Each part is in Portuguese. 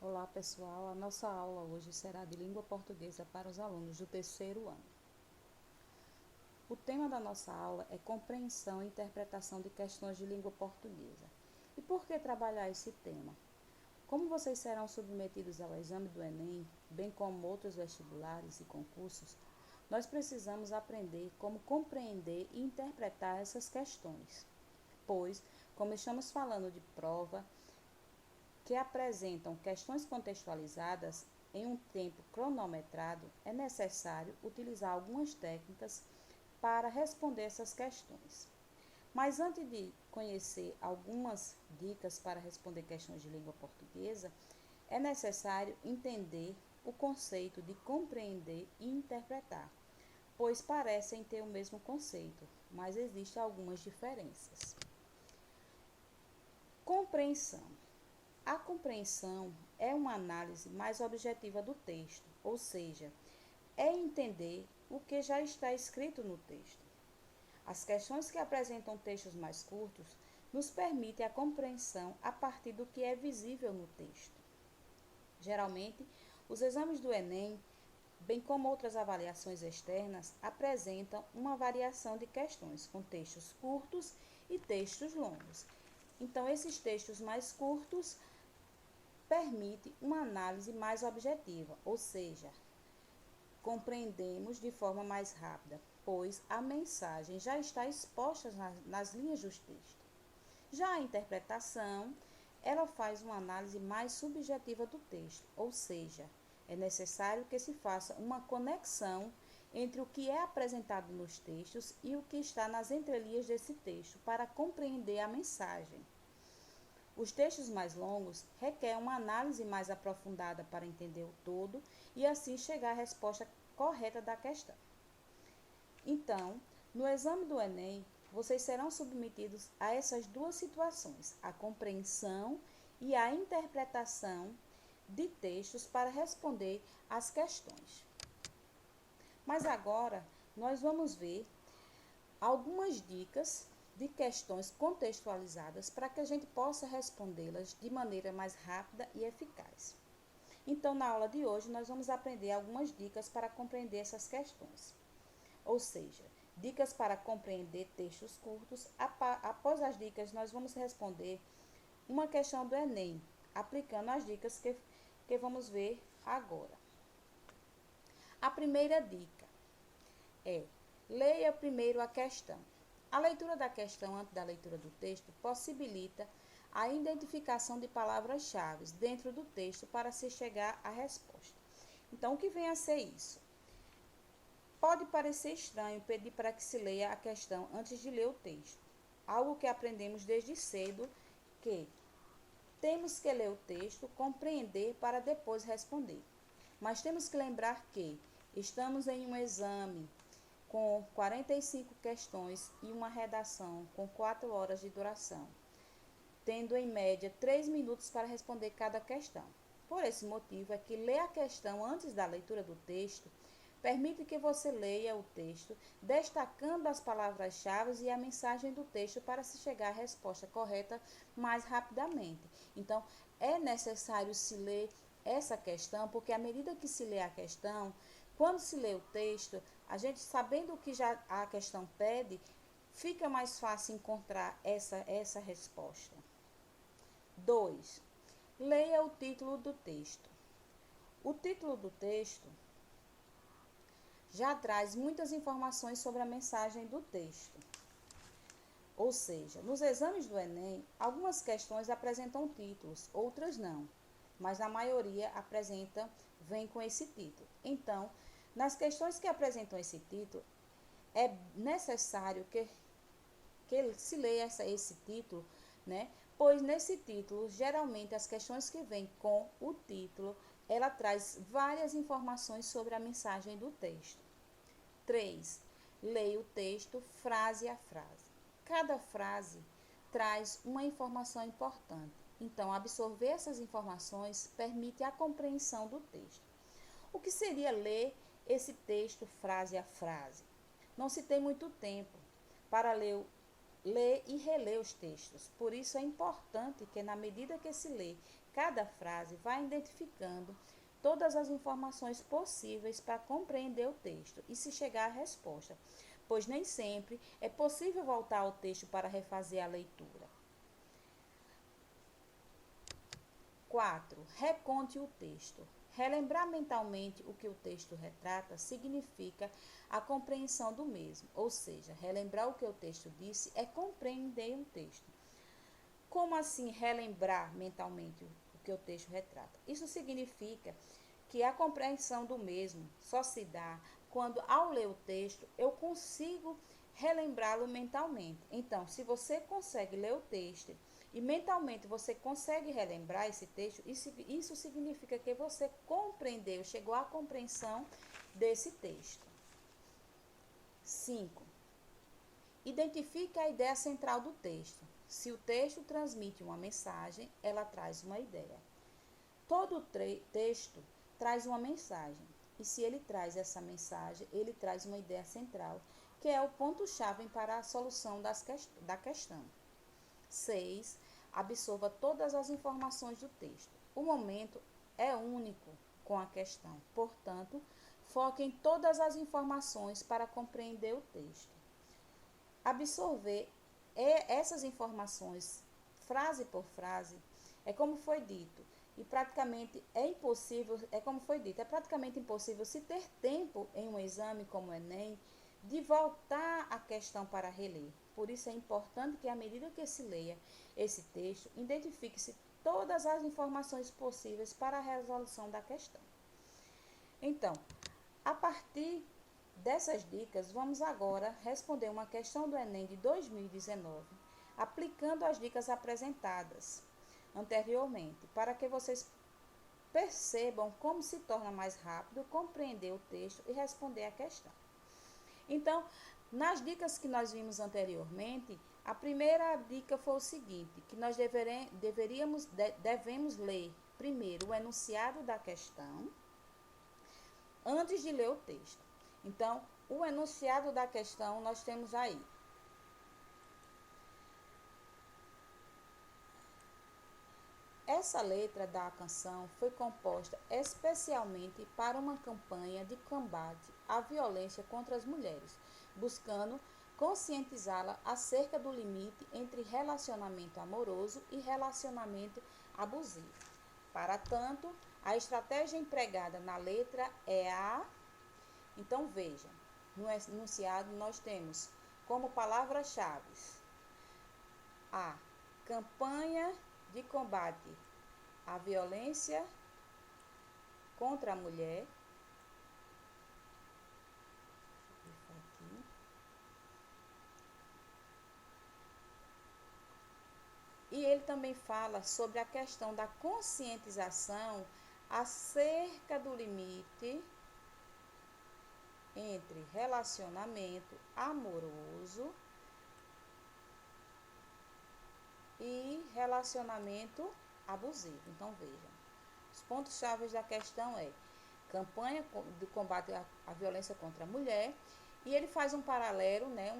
Olá pessoal, a nossa aula hoje será de língua portuguesa para os alunos do terceiro ano. O tema da nossa aula é compreensão e interpretação de questões de língua portuguesa. E por que trabalhar esse tema? Como vocês serão submetidos ao exame do Enem, bem como outros vestibulares e concursos, nós precisamos aprender como compreender e interpretar essas questões. Pois, como estamos falando de prova, que apresentam questões contextualizadas em um tempo cronometrado, é necessário utilizar algumas técnicas para responder essas questões. Mas antes de conhecer algumas dicas para responder questões de língua portuguesa, é necessário entender o conceito de compreender e interpretar, pois parecem ter o mesmo conceito, mas existem algumas diferenças. Compreensão. A compreensão é uma análise mais objetiva do texto, ou seja, é entender o que já está escrito no texto. As questões que apresentam textos mais curtos nos permitem a compreensão a partir do que é visível no texto. Geralmente, os exames do Enem, bem como outras avaliações externas, apresentam uma variação de questões com textos curtos e textos longos. Então, esses textos mais curtos permite uma análise mais objetiva, ou seja, compreendemos de forma mais rápida, pois a mensagem já está exposta nas linhas do texto. Já a interpretação, ela faz uma análise mais subjetiva do texto, ou seja, é necessário que se faça uma conexão entre o que é apresentado nos textos e o que está nas entrelinhas desse texto para compreender a mensagem. Os textos mais longos requerem uma análise mais aprofundada para entender o todo e assim chegar à resposta correta da questão. Então, no exame do Enem, vocês serão submetidos a essas duas situações, a compreensão e a interpretação de textos para responder às questões. Mas agora, nós vamos ver algumas dicas de questões contextualizadas para que a gente possa respondê-las de maneira mais rápida e eficaz. Então, na aula de hoje, nós vamos aprender algumas dicas para compreender essas questões. Ou seja, dicas para compreender textos curtos. Após as dicas, nós vamos responder uma questão do Enem, aplicando as dicas que vamos ver agora. A primeira dica é: leia primeiro a questão. A leitura da questão antes da leitura do texto possibilita a identificação de palavras-chave dentro do texto para se chegar à resposta. Então, o que vem a ser isso? Pode parecer estranho pedir para que se leia a questão antes de ler o texto, algo que aprendemos desde cedo, que temos que ler o texto, compreender para depois responder. Mas temos que lembrar que estamos em um exame com 45 questões e uma redação com 4 horas de duração, tendo em média 3 minutos para responder cada questão. Por esse motivo é que ler a questão antes da leitura do texto permite que você leia o texto, destacando as palavras-chave e a mensagem do texto para se chegar à resposta correta mais rapidamente. Então, é necessário se ler essa questão, porque à medida que se lê a questão, quando se lê o texto, a gente sabendo o que já a questão pede, fica mais fácil encontrar essa resposta. 2. Leia o título do texto. O título do texto já traz muitas informações sobre a mensagem do texto. Ou seja, nos exames do Enem, algumas questões apresentam títulos, outras não, mas a maioria vem com esse título. Então, nas questões que apresentam esse título, é necessário que se leia esse título, né? Pois nesse título, geralmente as questões que vêm com o título, ela traz várias informações sobre a mensagem do texto. 3. Leia o texto frase a frase. Cada frase traz uma informação importante. Então, absorver essas informações permite a compreensão do texto. O que seria ler esse texto frase a frase? Não se tem muito tempo para ler e reler os textos. Por isso é importante que, na medida que se lê cada frase, vai identificando todas as informações possíveis para compreender o texto e se chegar à resposta, pois nem sempre é possível voltar ao texto para refazer a leitura. 4. Reconte o texto. Relembrar mentalmente o que o texto retrata significa a compreensão do mesmo, ou seja, relembrar o que o texto disse é compreender um texto. Como assim relembrar mentalmente o que o texto retrata? Isso significa que a compreensão do mesmo só se dá quando, ao ler o texto, eu consigo relembrá-lo mentalmente. Então, se você consegue ler o texto e mentalmente você consegue relembrar esse texto, isso significa que você compreendeu, chegou à compreensão desse texto. 5. Identifique a ideia central do texto. Se o texto transmite uma mensagem, ela traz uma ideia. Todo texto traz uma mensagem. E se ele traz essa mensagem, ele traz uma ideia central, que é o ponto-chave para a solução da questão. 6. Absorva todas as informações do texto. O momento é único com a questão. Portanto, foque em todas as informações para compreender o texto. Absorver essas informações, frase por frase, é como foi dito, e praticamente é praticamente impossível se ter tempo em um exame como o Enem, de voltar a questão para reler. Por isso é importante que, à medida que se leia esse texto, identifique-se todas as informações possíveis para a resolução da questão. Então, a partir dessas dicas, vamos agora responder uma questão do Enem de 2019, aplicando as dicas apresentadas anteriormente, para que vocês percebam como se torna mais rápido compreender o texto e responder a questão. Então, nas dicas que nós vimos anteriormente, a primeira dica foi o seguinte, que nós devemos ler primeiro o enunciado da questão, antes de ler o texto. Então, o enunciado da questão nós temos aí. Essa letra da canção foi composta especialmente para uma campanha de combate à violência contra as mulheres, buscando conscientizá-la acerca do limite entre relacionamento amoroso e relacionamento abusivo. Para tanto, a estratégia empregada na letra é a... Então, veja, no enunciado nós temos como palavras-chave a campanha de combate à violência contra a mulher. E ele também fala sobre a questão da conscientização acerca do limite entre relacionamento amoroso e relacionamento abusivo. Então, vejam, os pontos-chave da questão é campanha de combate à violência contra a mulher, e ele faz um paralelo, né,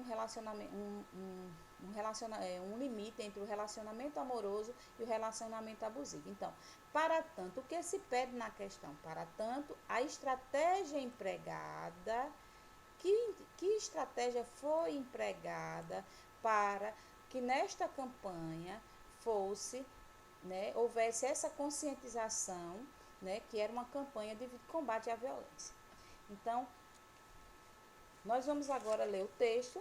um limite entre o relacionamento amoroso e o relacionamento abusivo. Então, para tanto, o que se pede na questão? Para tanto, a estratégia empregada, que estratégia foi empregada para que nesta campanha fosse, né, houvesse essa conscientização, né, que era uma campanha de combate à violência. Então, nós vamos agora ler o texto,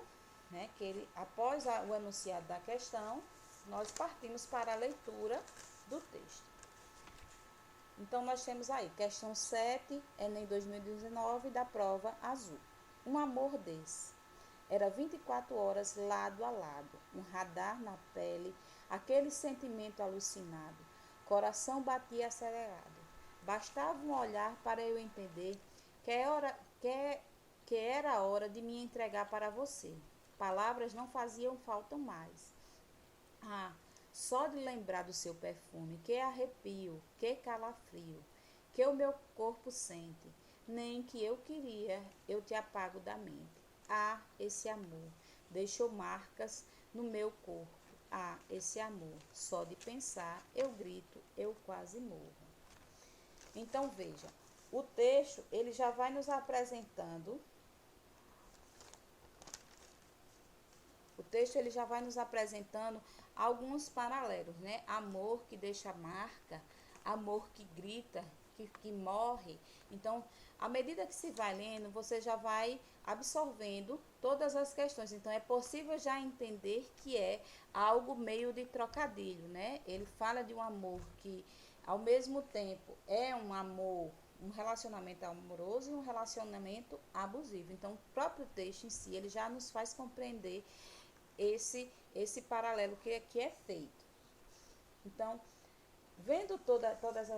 né, que ele, após o enunciado da questão, nós partimos para a leitura do texto. Então, nós temos aí, questão 7, Enem 2019, da prova azul. Um amor desse. Era 24 horas lado a lado, um radar na pele, aquele sentimento alucinado. Coração batia acelerado. Bastava um olhar para eu entender que era a hora de me entregar para você. Palavras não faziam falta mais. Ah, só de lembrar do seu perfume, que arrepio, que calafrio, que o meu corpo sente, nem que eu queria, eu te apago da mente. Ah, esse amor deixou marcas no meu corpo. Ah, esse amor, só de pensar, eu grito, eu quase morro. Então, veja, o texto, ele já vai nos apresentando, alguns paralelos, né? Amor que deixa marca, amor que grita, que morre. Então, à medida que se vai lendo, você já vai absorvendo todas as questões. Então, é possível já entender que é algo meio de trocadilho, né? Ele fala de um amor que, ao mesmo tempo, é um amor, um relacionamento amoroso e um relacionamento abusivo. Então, o próprio texto em si, ele já nos faz compreender esse paralelo que é feito. Então, vendo todas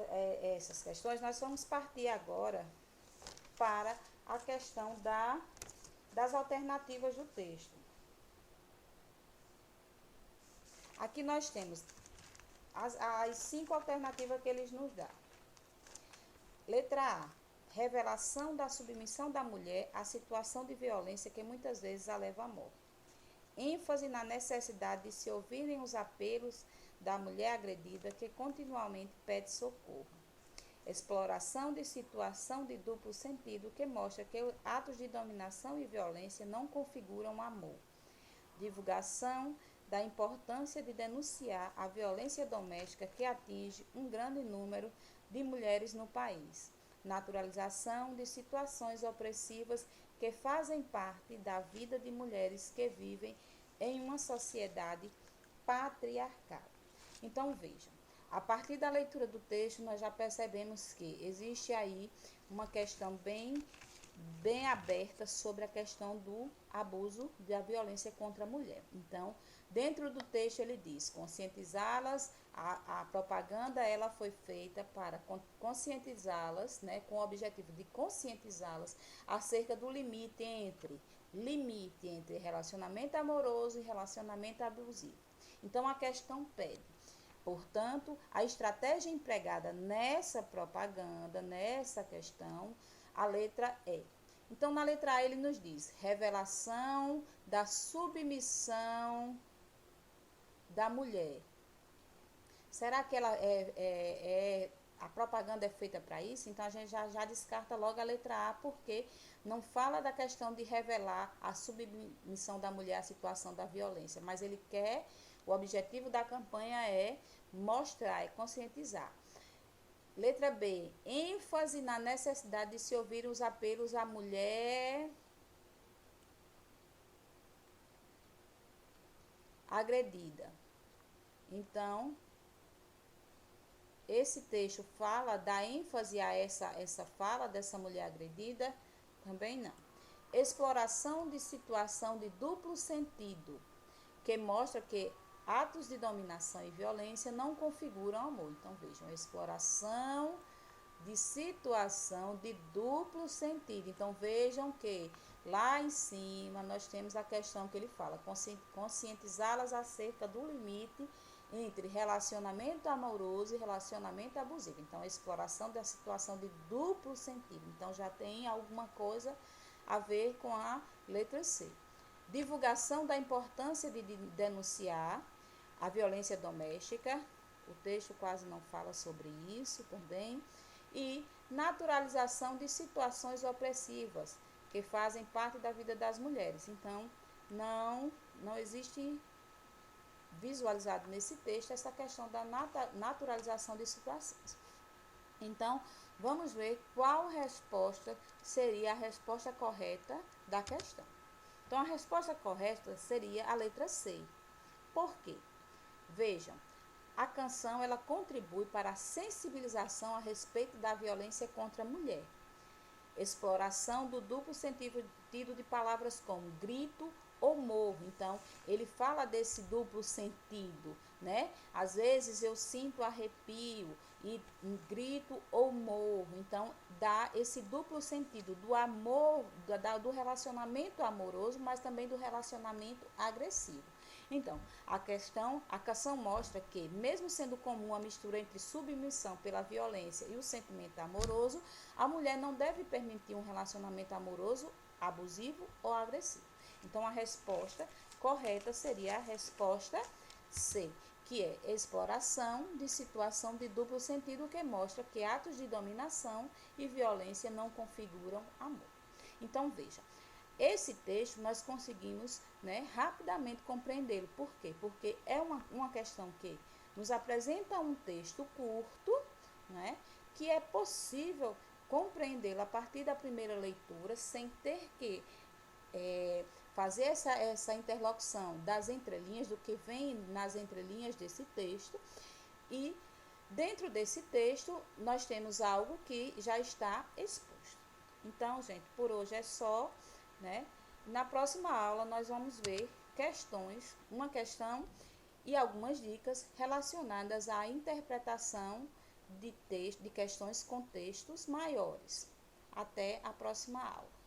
essas questões, nós vamos partir agora para a questão das alternativas do texto. Aqui nós temos as 5 alternativas que eles nos dão. Letra A, revelação da submissão da mulher à situação de violência que muitas vezes a leva à morte. ênfase na necessidade de se ouvirem os apelos da mulher agredida que continuamente pede socorro. Exploração de situação de duplo sentido que mostra que atos de dominação e violência não configuram amor. Divulgação da importância de denunciar a violência doméstica que atinge um grande número de mulheres no país. Naturalização de situações opressivas que fazem parte da vida de mulheres que vivem em uma sociedade patriarcal. Então, vejam, a partir da leitura do texto, nós já percebemos que existe aí uma questão bem aberta sobre a questão do abuso da violência contra a mulher. Então, dentro do texto ele diz, conscientizá-las, a propaganda ela foi feita para conscientizá-las, né, com o objetivo de conscientizá-las acerca do limite entre relacionamento amoroso e relacionamento abusivo. Então, a questão pede, portanto, a estratégia empregada nessa propaganda, nessa questão, a letra E. Então, na letra A, ele nos diz, revelação da submissão da mulher. Será que a propaganda é feita para isso? Então, a gente já descarta logo a letra A, porque não fala da questão de revelar a submissão da mulher à situação da violência, mas ele quer, o objetivo da campanha é mostrar, é conscientizar. Letra B, ênfase na necessidade de se ouvir os apelos à mulher agredida. Então, esse texto fala, dá ênfase a essa fala dessa mulher agredida? Também não. Exploração de situação de duplo sentido, que mostra que atos de dominação e violência não configuram amor. Então, vejam, exploração de situação de duplo sentido. Então, vejam que lá em cima nós temos a questão que ele fala, conscientizá-las acerca do limite entre relacionamento amoroso e relacionamento abusivo. Então, a exploração da situação de duplo sentido. Então, já tem alguma coisa a ver com a letra C. Divulgação da importância de denunciar a violência doméstica. O texto quase não fala sobre isso também. E naturalização de situações opressivas que fazem parte da vida das mulheres. Então, não existe visualizado nesse texto essa questão da naturalização de situações. Então, vamos ver qual resposta seria a resposta correta da questão. Então, a resposta correta seria a letra C. Por quê? Vejam, a canção ela contribui para a sensibilização a respeito da violência contra a mulher. Exploração do duplo sentido de palavras como grito ou morro. Então, ele fala desse duplo sentido, né? Às vezes eu sinto arrepio e grito ou morro. Então, dá esse duplo sentido do amor, do relacionamento amoroso, mas também do relacionamento agressivo. Então, a canção mostra que, mesmo sendo comum a mistura entre submissão pela violência e o sentimento amoroso, a mulher não deve permitir um relacionamento amoroso, abusivo ou agressivo. Então, a resposta correta seria a resposta C, que é exploração de situação de duplo sentido, que mostra que atos de dominação e violência não configuram amor. Então, veja, esse texto nós conseguimos, né, rapidamente compreendê-lo. Por quê? Porque é uma questão que nos apresenta um texto curto, né, que é possível compreendê-lo a partir da primeira leitura, sem ter que fazer essa interlocução das entrelinhas, do que vem nas entrelinhas desse texto. E dentro desse texto nós temos algo que já está exposto. Então, gente, por hoje é só, né? Na próxima aula nós vamos ver questões, uma questão e algumas dicas relacionadas à interpretação de questões com textos maiores. Até a próxima aula.